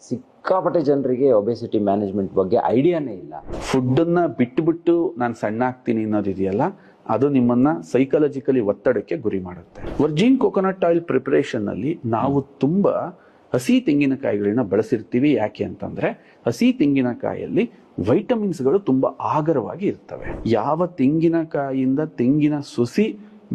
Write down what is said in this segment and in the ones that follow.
ಸಿಕ್ಕಾಪಟ್ಟೆ ಜನರಿಗೆ obesity management ಬಗ್ಗೆ ಐಡಿಯಾನೇ ಇಲ್ಲ. ಫುಡ್ಡನ್ನ ಬಿಟ್ಟು ನಾನು ಸಣ್ಣ ಆಗ್ತೀನಿ ಅನ್ನೋದಿದೆಯಲ್ಲ, ಅದು ನಿಮ್ಮನ್ನ ಸೈಕಾಲಜಿಕಲಿ ಒತ್ತಡಕ್ಕೆ ಗುರಿ ಮಾಡುತ್ತೆ. ವರ್ಜಿನ್ ಕೋಕೋನಟ್ ಆಯಿಲ್ ಪ್ರಿಪರೇಷನ್ ಅಲ್ಲಿ ನಾವು ತುಂಬಾ ಹಸಿ ತೆಂಗಿನಕಾಯಿಗಳನ್ನ ಬಳಸಿರ್ತೀವಿ. ಯಾಕೆ ಅಂತಂದ್ರೆ ಹಸಿ ತೆಂಗಿನಕಾಯಲ್ಲಿ ವೈಟಮಿನ್ಸ್ಗಳು ತುಂಬಾ ಆಗರವಾಗಿ ಇರ್ತವೆ. ಯಾವ ತೆಂಗಿನಕಾಯಿಯಿಂದ ತೆಂಗಿನ ಸುಸಿ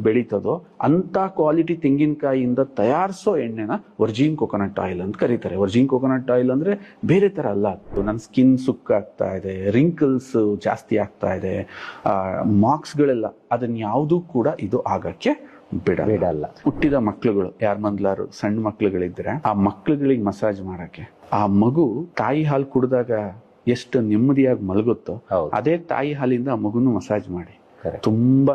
ಬೆಳೀತದೋ ಅಂತ ಕ್ವಾಲಿಟಿ ತೆಂಗಿನಕಾಯಿಯಿಂದ ತಯಾರಿಸೋ ಎಣ್ಣೆನ ವರ್ಜಿನ್ ಕೋಕೋನಟ್ ಆಯಿಲ್ ಅಂತ ಕರೀತಾರೆ. ವರ್ಜಿನ್ ಕೋಕೋನಟ್ ಆಯಿಲ್ ಅಂದ್ರೆ ಬೇರೆ ತರ ಅಲ್ಲ. ನನ್ನ ಸ್ಕಿನ್ ಸುಕ್ಕಾಗ್ತಾ ಇದೆ, ರಿಂಕಲ್ಸ್ ಜಾಸ್ತಿ ಆಗ್ತಾ ಇದೆ, ಮಾರ್ಕ್ಸ್ ಗಳೆಲ್ಲ, ಅದನ್ನ ಯಾವುದೂ ಕೂಡ ಇದು ಆಗಕ್ಕೆ ಬಿಡಲ್ಲ. ಹುಟ್ಟಿದ ಮಕ್ಳುಗಳು ಯಾರ ಮಂದ್ಲಾರು ಸಣ್ಣ ಮಕ್ಳುಗಳಿದ್ರೆ ಆ ಮಕ್ಳುಗಳಿಗೆ ಮಸಾಜ್ ಮಾಡಕ್ಕೆ, ಆ ಮಗು ತಾಯಿ ಹಾಲು ಕುಡಿದಾಗ ಎಷ್ಟು ನೆಮ್ಮದಿಯಾಗಿ ಮಲಗುತ್ತೋ ಅದೇ ತಾಯಿ ಹಾಲಿಂದ ಆ ಮಗುನು ಮಸಾಜ್ ಮಾಡಿ ತುಂಬಾ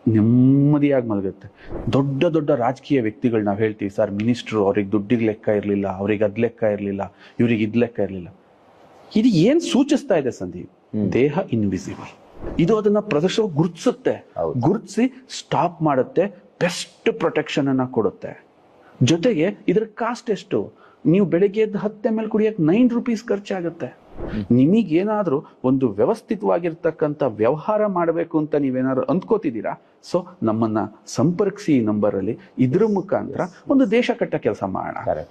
ನೆಮ್ಮದಿಯಾಗಿ ಮಲಗುತ್ತೆ. ದೊಡ್ಡ ದೊಡ್ಡ ರಾಜಕೀಯ ವ್ಯಕ್ತಿಗಳು ನಾವ್ ಹೇಳ್ತೀವಿ, ಸರ್ ಮಿನಿಸ್ಟ್ರು, ಅವ್ರಿಗೆ ದುಡ್ಡಿಗೆ ಲೆಕ್ಕ ಇರ್ಲಿಲ್ಲ, ಅವ್ರಿಗೆ ಅದ್ ಲೆಕ್ಕ ಇರ್ಲಿಲ್ಲ, ಇವ್ರಿಗೆ ಇದ್ ಲೆಕ್ಕ ಇರ್ಲಿಲ್ಲ. ಇದು ಏನ್ ಸೂಚಿಸ್ತಾ ಇದೆ ಸಂದೀಪ್? ದೇಹ ಇನ್ವಿಸಿಬಲ್. ಇದು ಅದನ್ನ ಪ್ರದರ್ಶನ ಗುರುತಿಸುತ್ತೆ, ಗುರುತಿಸಿ ಸ್ಟಾಪ್ ಮಾಡುತ್ತೆ, ಬೆಸ್ಟ್ ಪ್ರೊಟೆಕ್ಷನ್ ಅನ್ನ ಕೊಡುತ್ತೆ. ಜೊತೆಗೆ ಇದ್ರ ಕಾಸ್ಟ್ ಎಷ್ಟು? ನೀವು ಬೆಳಗ್ಗೆ ಎದ್ದು 10 ml ಕುಡಿಯಕ್ಕೆ 9 ರೂಪೀಸ್ ಖರ್ಚಾಗುತ್ತೆ. ನಿಮಗೇನಾದ್ರೂ ಒಂದು ವ್ಯವಸ್ಥಿತವಾಗಿರ್ತಕ್ಕಂಥ ವ್ಯವಹಾರ ಮಾಡಬೇಕು ಅಂತ ನೀವೇನಾದ್ರು ಅಂದ್ಕೋತಿದ್ದೀರಾ, ಸೊ ನಮ್ಮನ್ನ ಸಂಪರ್ಕಿಸಿ ಈ ನಂಬರ್ ಅಲ್ಲಿ. ಇದ್ರ ಮುಖಾಂತರ ಒಂದು ದೇಶ ಕಟ್ಟ ಕೆಲಸ ಮಾಡೋಣ.